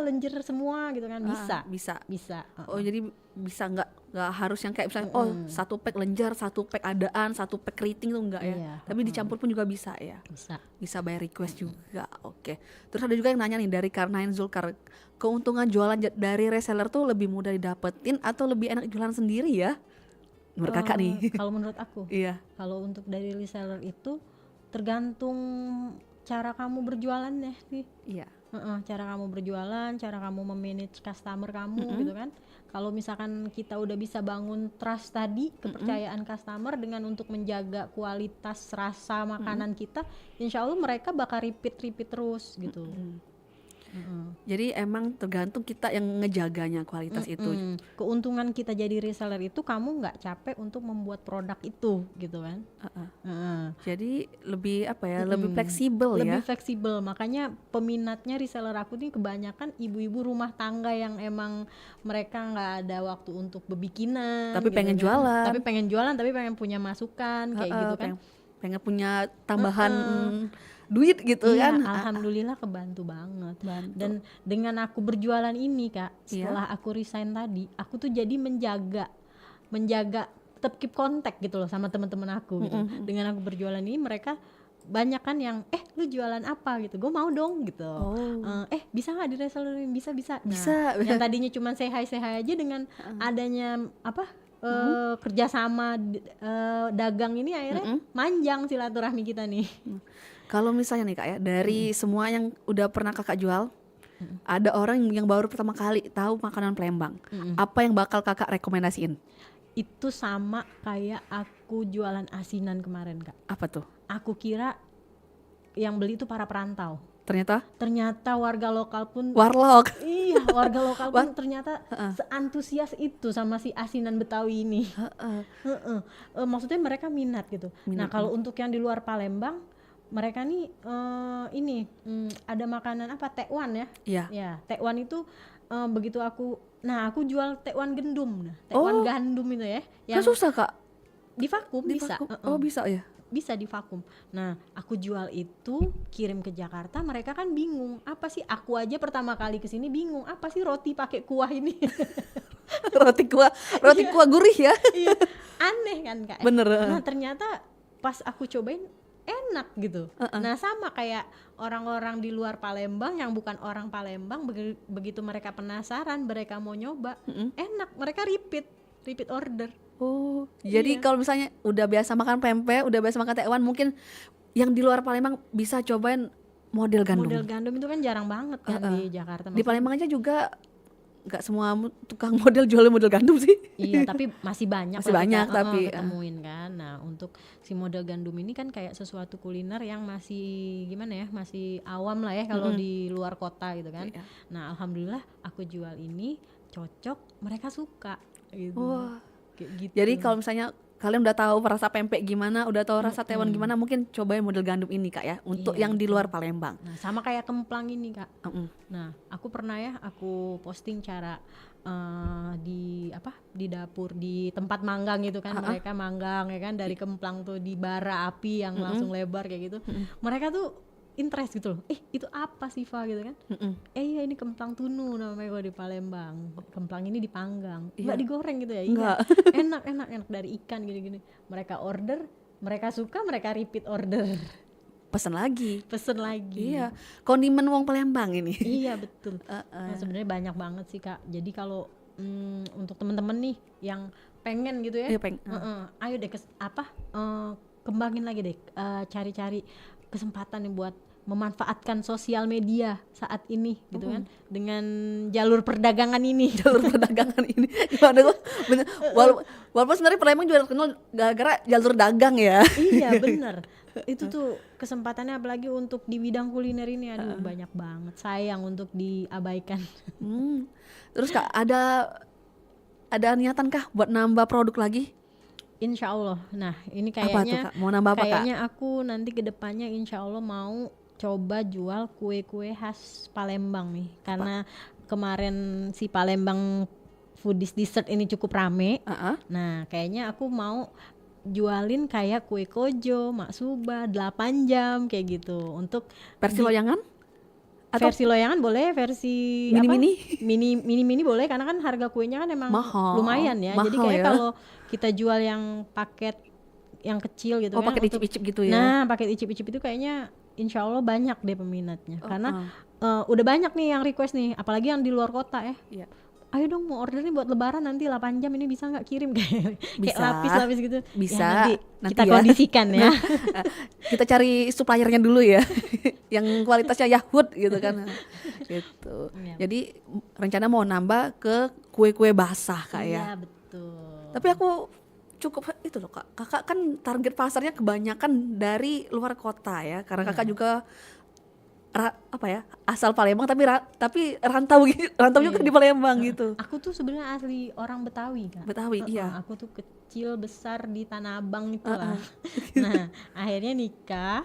lenjer semua gitu kan, bisa. Oh, jadi bisa nggak harus yang kayak misalnya satu pack lenjer, satu pack adaan, satu pack keriting tuh enggak ya. Iya, Tapi dicampur pun juga bisa ya. Bisa by request juga. Oke. Terus ada juga yang nanya nih dari Karnain Zulkar, keuntungan jualan dari reseller tuh lebih mudah didapetin atau lebih enak jualan sendiri ya? Menurut Kakak nih. Kalau menurut aku, iya. Kalau untuk dari reseller itu tergantung cara kamu berjualan ya nih. Iya. Cara kamu berjualan, cara kamu memanage customer kamu gitu kan. Kalau misalkan kita udah bisa bangun trust tadi, kepercayaan customer dengan untuk menjaga kualitas rasa makanan kita, insya Allah mereka bakal repeat terus gitu. Jadi emang tergantung kita yang ngejaganya kualitas itu. Keuntungan kita jadi reseller itu kamu nggak capek untuk membuat produk itu gitu kan. Jadi lebih lebih fleksibel ya. Lebih fleksibel, makanya peminatnya reseller aku nih kebanyakan ibu-ibu rumah tangga yang emang mereka nggak ada waktu untuk bebikinan. Tapi gitu pengen kan. jualan. Tapi pengen punya masukan kayak gitu kan. Pengen punya tambahan duit gitu iya, kan. Alhamdulillah kebantu banget. Dan dengan aku berjualan ini Kak, setelah aku resign tadi, aku tuh jadi menjaga tetap keep kontak gitu loh sama teman-teman aku gitu. Dengan aku berjualan ini mereka banyak kan yang lu jualan apa gitu, gue mau dong gitu. Bisa nggak di reseller? Bisa. Nah, yang tadinya cuma say hi aja, dengan adanya kerjasama dagang ini akhirnya manjang silaturahmi kita nih. Kalau misalnya nih Kak ya, dari semua yang udah pernah Kakak jual, ada orang yang baru pertama kali tahu makanan Palembang, apa yang bakal Kakak rekomendasiin? Itu sama kayak aku jualan asinan kemarin Kak. Apa tuh? Aku kira yang beli itu para perantau. Ternyata warga lokal pun warlock. Iya, warga lokal pun ternyata seantusias itu sama si asinan Betawi ini. Maksudnya mereka minat gitu. Nah, kalau untuk yang di luar Palembang, mereka nih ada makanan apa, tekwan ya? Iya. Ya, tekwan itu begitu aku jual tekwan gendum. Tekwan gandum itu ya. Yang susah Kak? Di vakum bisa. Oh, bisa ya? Bisa di vakum. Nah, aku jual itu, kirim ke Jakarta, mereka kan bingung. Apa sih, aku aja pertama kali kesini bingung, apa sih roti pakai kuah ini? roti kuah gurih ya? Iya, aneh kan Kak. Bener. Nah, ternyata pas aku cobain enak gitu. Nah, sama kayak orang-orang di luar Palembang yang bukan orang Palembang, begitu mereka penasaran, mereka mau nyoba, enak, mereka repeat order. Jadi kalau misalnya udah biasa makan pempek, udah biasa makan tekwan, mungkin yang di luar Palembang bisa cobain model gandum. Model gandum itu kan jarang banget kan di Jakarta. Di Palembang aja juga nggak semua tukang model jual model gandum sih. Iya, tapi masih banyak tapi ketemuin kan. Nah, untuk si model gandum ini kan kayak sesuatu kuliner yang masih gimana ya, masih awam lah ya kalau di luar kota gitu kan. Nah, alhamdulillah aku jual ini cocok, mereka suka gitu. kayak gitu. Jadi kalau misalnya kalian udah tahu rasa pempek gimana, udah tahu rasa tewon gimana, mungkin cobain model gandum ini Kak ya, untuk Iya, yang di betul. luar Palembang. Nah, sama kayak kemplang ini Kak. Mm-mm. Nah, aku pernah ya, aku posting cara di dapur di tempat manggang gitu kan, mereka manggang ya kan dari kemplang tuh di bara api yang langsung lebar kayak gitu. Mereka tuh interest gitu loh. Itu apa sih Fa gitu kan? Iya ini kemplang tunu namanya kalau di Palembang. Kemplang ini dipanggang, nggak digoreng gitu ya? Enggak. Iya. Enak dari ikan gini-gini. Mereka order, mereka suka, mereka repeat order. Pesen lagi. Pesen lagi. Iya, kondimen wong Palembang ini. Iya betul. Nah, sebenarnya banyak banget sih Kak. Jadi kalau untuk teman-teman nih yang pengen gitu ya, Iya, ayo deh kembangin lagi deh, cari-cari kesempatan nih buat memanfaatkan sosial media saat ini gitu kan, dengan jalur perdagangan ini. Jalur perdagangan ini gimana kok? Walaupun sebenarnya Palembang juga terkenal gara-gara jalur dagang ya. Iya bener. Itu tuh kesempatannya apalagi untuk di bidang kuliner ini, aduh banyak banget, sayang untuk diabaikan. Terus Kak, ada niatan kah buat nambah produk lagi? Insya Allah. Nah ini Apa tuh kayaknya Kak? Mau nambah apa Kak? kayaknya aku nanti kedepannya insya Allah mau coba jual kue-kue khas Palembang nih, karena kemarin si Palembang Foodies Dessert ini cukup rame. Nah kayaknya aku mau jualin kayak kue kojo, maksuba 8 jam kayak gitu, untuk Versi loyangan? Atau versi loyangan boleh, versi mini boleh, karena kan harga kuenya kan emang Mahal. lumayan ya. Jadi Mahal kayak ya. kalau kita jual yang paket yang kecil gitu kan, paket untuk- icip-icip gitu ya? Nah paket icip-icip itu kayaknya insya Allah banyak deh peminatnya, karena udah banyak nih yang request nih, apalagi yang di luar kota ya. Iya. Ayo dong mau order nih buat lebaran nanti 8 jam ini, bisa nggak kirim kayak Bisa. lapis-lapis gitu. Bisa. Ya, nanti Nanti kita ya. kondisikan ya. Kita cari suppliernya dulu ya, yang kualitasnya Yahud gitu kan. Gitu. Iya. Jadi rencana mau nambah ke kue-kue basah Kak ya. Iya betul. Tapi aku cukup itu loh Kak. Kakak kan target pasarnya kebanyakan dari luar kota ya, karena Kakak juga asal Palembang tapi rantau juga di Palembang gitu. Aku tuh sebenarnya asli orang Betawi Kak. Betawi, iya. Aku tuh kecil besar di Tanah Abang itu lah. Nah akhirnya nikah,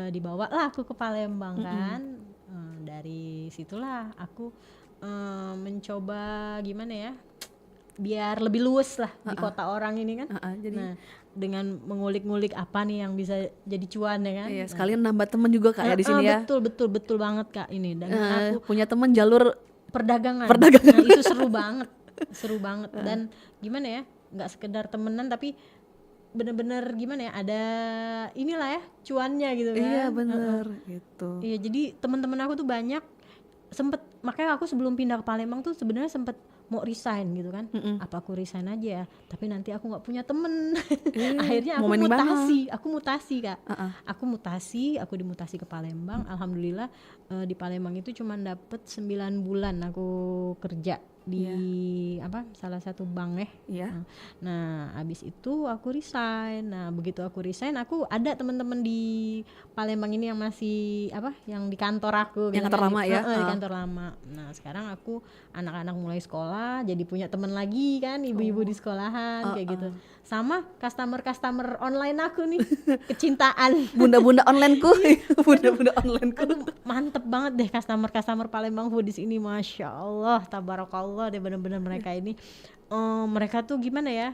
dibawa lah aku ke Palembang kan. Dari situlah aku mencoba gimana ya, biar lebih luas lah di kota orang ini kan. Jadi Nah dengan mengulik-ngulik apa nih yang bisa jadi cuan ya kan. iya, sekalian nambah temen juga Kak ya di sini ya. Betul banget Kak ini. Dan aku Punya temen jalur perdagangan. Perdagangan. Nah, itu seru banget dan gimana ya, nggak sekedar temenan tapi bener-bener gimana ya, ada inilah ya cuannya gitu kan. iya bener gitu. Iya, jadi teman-teman aku tuh banyak makanya aku sebelum pindah ke Palembang tuh sebenarnya sempet mau resign gitu kan. Apa aku resign aja ya, tapi nanti aku nggak punya temen. Akhirnya aku mau main di mana? mutasi Kak. Aku dimutasi ke Palembang. Alhamdulillah di Palembang itu cuma dapet 9 bulan aku kerja di salah satu bank Iya. Nah abis itu aku resign. Nah begitu aku resign, aku ada teman-teman di Palembang ini yang masih yang di kantor aku Yang gitu kantor kan, lama ya? di kantor lama. Nah sekarang aku anak-anak mulai sekolah, jadi punya teman lagi kan, ibu-ibu di sekolahan kayak gitu. Sama customer online aku nih, kecintaan. Bunda-bunda onlineku, bunda-bunda onlineku. Aduh, mantep banget deh customer Palembang Foodies ini, masya Allah, tabarakallah deh bener-bener mereka ini. Mereka tuh gimana ya,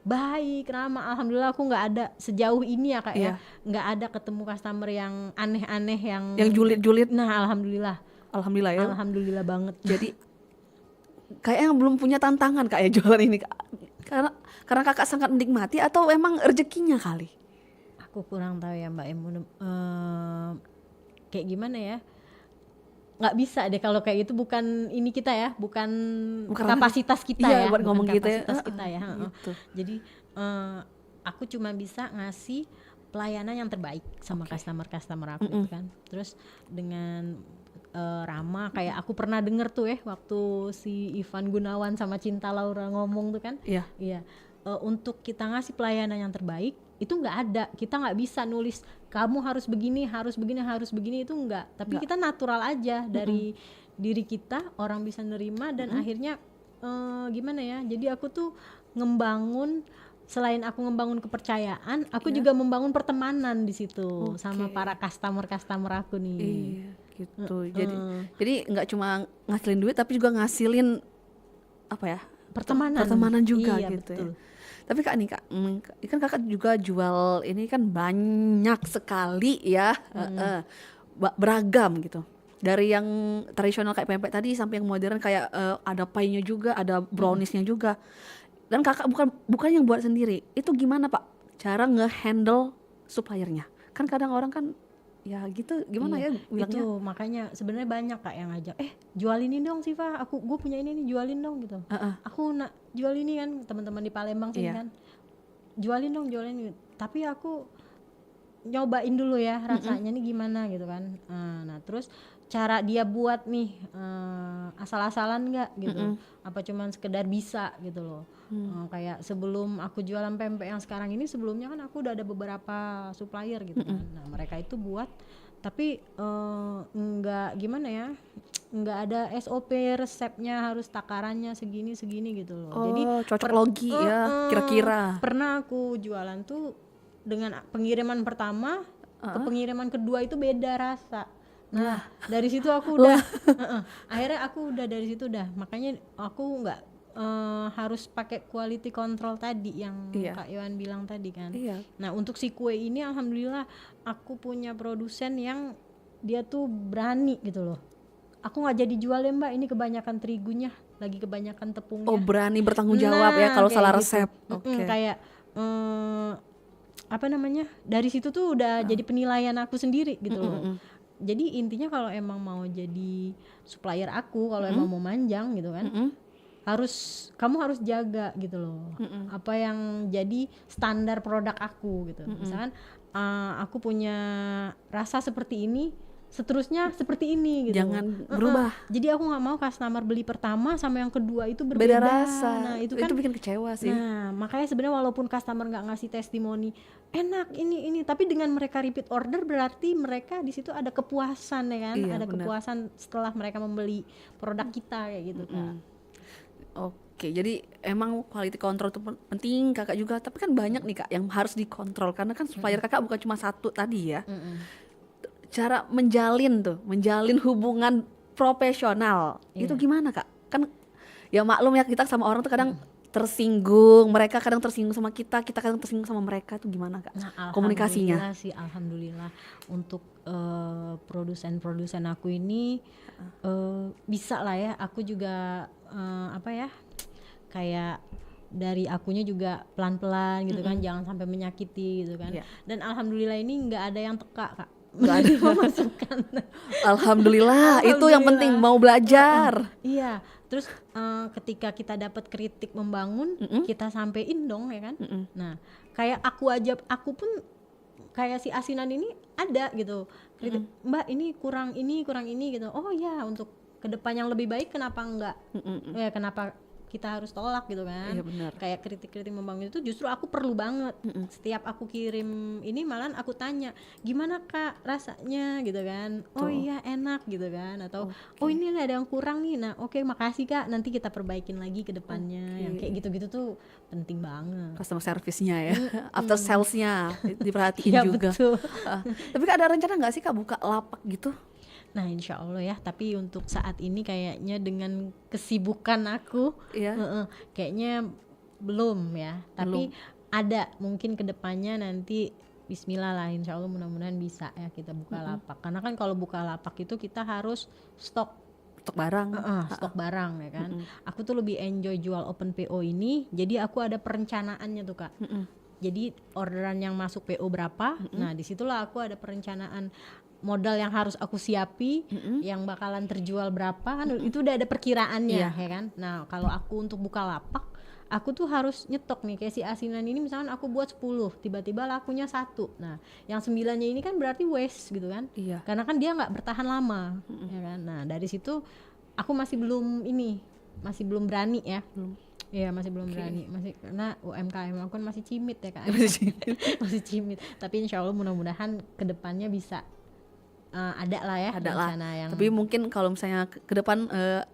baik, ramah. Alhamdulillah aku nggak ada sejauh ini ya Kak ya, nggak ada ketemu customer yang aneh-aneh yang julid-julid. Nah alhamdulillah ya. Alhamdulillah banget. Jadi kayaknya belum punya tantangan Kak ya jualan ini, karena Kakak sangat menikmati atau emang rezekinya kali? Aku kurang tahu ya Mbak Em, kayak gimana ya, nggak bisa deh kalau kayak gitu, bukan ini kita ya, bukan kapasitas kita iya, ya, buat ngomong gitu ya. kapasitas kita ya. Gitu. Jadi aku cuma bisa ngasih pelayanan yang terbaik sama customer aku gitu kan. Terus dengan ramah, kayak aku pernah denger tuh waktu si Ivan Gunawan sama Cinta Laura ngomong tuh kan. Iya. Untuk kita ngasih pelayanan yang terbaik itu nggak ada, kita nggak bisa nulis kamu harus begini itu nggak, tapi kita natural aja dari diri kita, orang bisa nerima dan akhirnya gimana ya? Jadi aku tuh selain aku ngembangun kepercayaan, aku juga membangun pertemanan di situ sama para customer aku nih. Iya, gitu. Jadi nggak cuma ngasilin duit tapi juga ngasilin apa ya? Pertemanan juga iya, gitu betul. ya. Tapi Kak nih Kak, kan Kakak juga jual ini kan banyak sekali ya, beragam gitu. Dari yang tradisional kayak pempek tadi sampai yang modern kayak ada pie-nya juga, ada brownies-nya juga. Dan Kakak bukan yang buat sendiri. Itu gimana Pak cara nge-handle suppliernya? Kan kadang orang kan ya gitu gimana ya bilangnya? Itu makanya sebenarnya banyak Kak yang ngajak, jual ini dong Siva, gue punya ini nih, jualin dong gitu. Aku nak jual ini kan, teman-teman di Palembang sini kan, jualin dong, jualin. Tapi aku nyobain dulu ya rasanya nih gimana gitu kan. Nah terus cara dia buat nih asal-asalan nggak gitu, apa cuman sekedar bisa gitu loh. Kayak sebelum aku jualan pempek yang sekarang ini, sebelumnya kan aku udah ada beberapa supplier gitu kan. Nah mereka itu buat tapi nggak gimana ya, nggak ada SOP resepnya harus takarannya segini gitu loh. Jadi cocok logi ya kira-kira. Pernah aku jualan tuh dengan pengiriman pertama ke pengiriman kedua itu beda rasa. Nah dari situ aku udah akhirnya aku udah dari situ makanya aku nggak harus pakai quality control tadi yang Kak Yohan bilang tadi kan. Nah untuk si kue ini alhamdulillah aku punya produsen yang dia tuh berani gitu loh. Aku nggak jadi jual ya Mbak, ini kebanyakan terigunya, lagi kebanyakan tepungnya. Oh berani bertanggung jawab ya kalau salah resep. Kayak apa namanya, dari situ tuh udah jadi penilaian aku sendiri gitu loh. Jadi intinya kalau emang mau jadi supplier aku, kalau emang mau manjang gitu kan, kamu harus jaga gitu loh. Apa yang jadi standar produk aku gitu. Misalkan aku punya rasa seperti ini, seterusnya seperti ini gitu. Jangan berubah. Jadi aku nggak mau customer beli pertama sama yang kedua itu berbeda. Beda rasa. Nah itu kan bikin kecewa sih. Nah makanya sebenarnya walaupun customer nggak ngasih testimoni enak ini, tapi dengan mereka repeat order berarti mereka di situ ada kepuasan ya kan. Ada kepuasan setelah mereka membeli produk kita kayak gitu kan. Oke, jadi emang quality control itu penting Kakak juga, tapi kan banyak nih Kak yang harus dikontrol karena kan supplier Kakak bukan cuma satu tadi ya. Cara menjalin hubungan profesional itu gimana Kak? Kan ya maklum ya kita sama orang tuh kadang tersinggung, mereka kadang tersinggung sama kita kadang tersinggung sama mereka, tuh gimana Kak? Nah, komunikasinya? Alhamdulillah untuk produsen aku ini bisa lah ya. Aku juga kayak dari akunya juga pelan-pelan gitu kan, jangan sampai menyakiti gitu kan. Dan alhamdulillah ini nggak ada yang teka Kak. Nggak ada masukan. Alhamdulillah, itu yang penting, mau belajar. Iya, terus ketika kita dapat kritik membangun, kita sampein dong ya kan. Nah, kayak aku pun kayak si asinan ini ada gitu. Kritik, Mbak ini kurang ini gitu. Oh ya, untuk ke depan yang lebih baik kenapa enggak? Ya kenapa kita harus tolak gitu kan. Iya benar. Kayak kritik-kritik membangun itu justru aku perlu banget. Setiap aku kirim ini malahan aku tanya, gimana Kak rasanya gitu kan. Oh iya enak gitu kan. Atau oh ini ada yang kurang nih. Nah oke, makasih Kak, nanti kita perbaikin lagi ke depannya. Yang kayak gitu-gitu tuh penting banget. Customer service-nya ya, after sales-nya diperhatiin ya, juga. Betul. Tapi Kak ada rencana nggak sih Kak buka lapak gitu? Nah insya Allah ya, tapi untuk saat ini kayaknya dengan kesibukan aku kayaknya belum ya. Tapi ada mungkin kedepannya nanti bismillah lah, insya Allah mudah-mudahan bisa ya kita buka lapak. Karena kan kalau buka lapak itu kita harus stok barang. Stok barang ya kan. Aku tuh lebih enjoy jual open PO ini, jadi aku ada perencanaannya tuh Kak. Jadi orderan yang masuk PO berapa, nah disitulah aku ada perencanaan modal yang harus aku siapi, yang bakalan terjual berapa kan, itu udah ada perkiraannya ya kan. Nah kalau aku untuk buka lapak, aku tuh harus nyetok nih, kayak si asinan ini misalkan aku buat 10, tiba-tiba lakunya 1. Nah yang 9-nya ini kan berarti waste gitu kan. Karena kan dia nggak bertahan lama ya kan. Nah dari situ aku masih belum berani ya. Iya masih belum berani, masih karena UMKM aku kan masih cimit ya Kak. Masih cimit. Tapi insya Allah mudah-mudahan kedepannya bisa ada lah ya rencana yang. Tapi mungkin kalau misalnya ke depan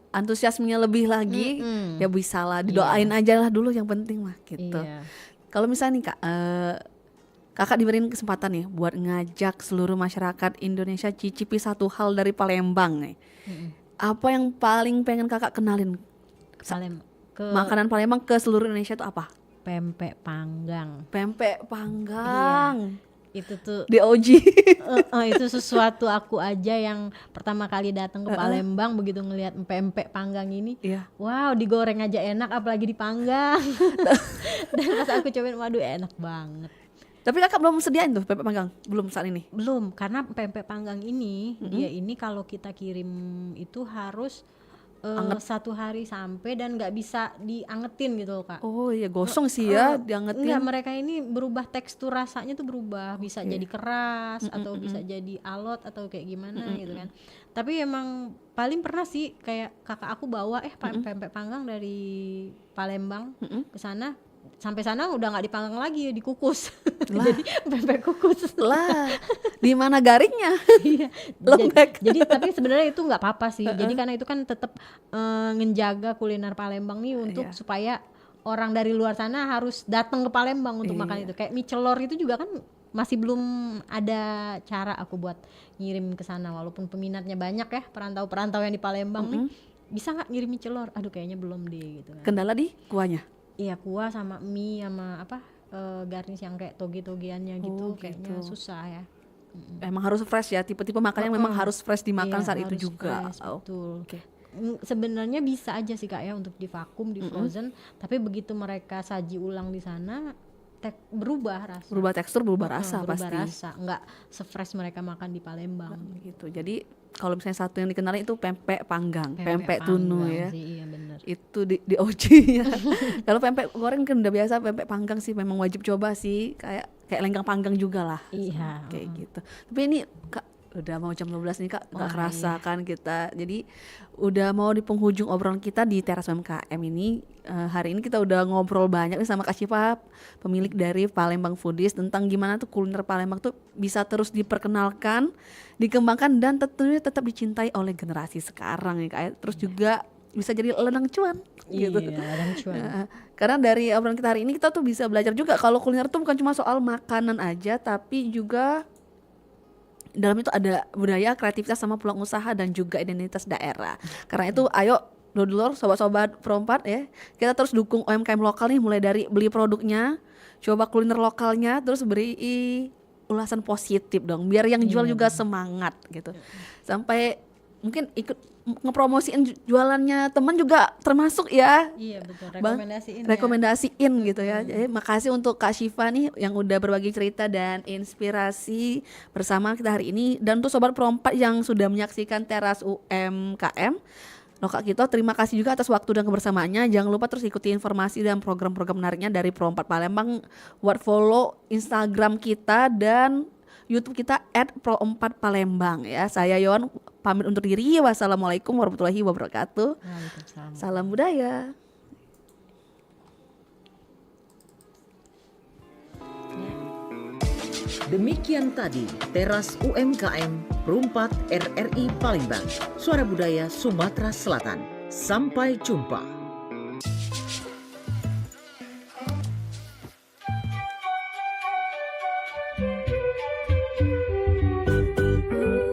antusiasmenya lebih lagi, ya bisa lah didoain aja lah dulu yang penting mah gitu. Iya. Kalau misalnya nih Kak, Kakak diberiin kesempatan nih buat ngajak seluruh masyarakat Indonesia cicipi satu hal dari Palembang nih. Apa yang paling pengen Kakak kenalin makanan Palembang ke seluruh Indonesia itu apa? Pempek panggang. Pempek panggang. Itu tuh DOG. Itu sesuatu aku aja yang pertama kali datang ke Palembang, begitu ngelihat pempek panggang ini, wow, digoreng aja enak, apalagi dipanggang. Dan pas aku cobain, waduh enak banget. Tapi Kakak belum sediain tuh pempek panggang? Belum saat ini? Belum, karena pempek panggang ini dia ini kalau kita kirim itu harus 1 hari sampai dan nggak bisa diangetin gitu loh Kak. Oh iya, gosong sih ya diangetin. Enggak, mereka ini berubah tekstur rasanya tuh berubah, bisa jadi keras atau bisa jadi alot atau kayak gimana gitu kan. Tapi emang paling pernah sih kayak kakak aku bawa pempek panggang dari Palembang ke sana. Sampai sana udah nggak dipanggang lagi, dikukus. Jadi pempek kukus lah. Di mana garingnya? Iya. Lembek. Jadi tapi sebenarnya itu nggak apa-apa sih. Jadi karena itu kan tetap ngejaga kuliner Palembang nih untuk supaya orang dari luar sana harus datang ke Palembang untuk makan itu. Kayak mie celor itu juga kan masih belum ada cara aku buat ngirim ke sana, walaupun peminatnya banyak ya, perantau-perantau yang di Palembang nih. Bisa nggak ngirim mie celor? Aduh kayaknya belum deh gitu kan. Kendala di kuahnya? Iya, kuah sama mie sama garnish yang kayak toge-togeannya gitu, kayaknya susah ya. Emang harus fresh ya, tipe-tipe makannya memang harus fresh dimakan saat itu juga. Fresh, betul. Sebenarnya bisa aja sih Kak ya untuk divakum, di frozen, tapi begitu mereka saji ulang di sana berubah rasa. Berubah tekstur, berubah rasa berubah pasti. Rasa, nggak se-fresh mereka makan di Palembang. Gitu. Jadi kalau misalnya satu yang dikenalin itu pempek panggang, pempek tunu ya. Sih, iya bener. Itu di OG ya. Kalau pempek goreng kan udah biasa, pempek panggang sih memang wajib coba sih, kayak lenggang panggang juga lah. Iya. Kayak gitu. Tapi ini Kak udah mau jam 12 nih Kak, nggak kerasa kan kita. Jadi udah mau di penghujung obrolan kita di Teras UMKM ini. Hari ini kita udah ngobrol banyak nih sama Kak Syifa, pemilik dari Palembang Foodies, tentang gimana tuh kuliner Palembang tuh bisa terus diperkenalkan, dikembangkan, dan tentunya tetap dicintai oleh generasi sekarang nih Kak. Terus juga bisa jadi ladang cuan gitu. Iya, ladang cuan. Karena dari obrolan kita hari ini kita tuh bisa belajar juga kalau kuliner tuh bukan cuma soal makanan aja, tapi juga dalam itu ada budaya, kreativitas, sama peluang usaha dan juga identitas daerah. Karena itu ayo dulur sobat-sobat Pro4 ya, kita terus dukung UMKM lokal nih, mulai dari beli produknya, coba kuliner lokalnya, terus beri ulasan positif dong, biar yang jual juga semangat gitu. Sampai mungkin ikut ngepromosiin jualannya teman juga termasuk ya. Iya betul, rekomendasiin gitu ya. Jadi makasih untuk Kak Syifa nih yang udah berbagi cerita dan inspirasi bersama kita hari ini. Dan untuk sobat Pro4 yang sudah menyaksikan Teras UMKM Lokal kita, terima kasih juga atas waktu dan kebersamaannya. Jangan lupa terus ikuti informasi dan program-program menariknya dari Pro4 Palembang. Buat follow Instagram kita dan YouTube kita @pro4 Palembang ya. Saya Yon pamit undur diri. Wassalamualaikum warahmatullahi wabarakatuh. Salam budaya. Demikian tadi Teras UMKM Pro4 RRI Palembang, Suara Budaya Sumatera Selatan. Sampai jumpa.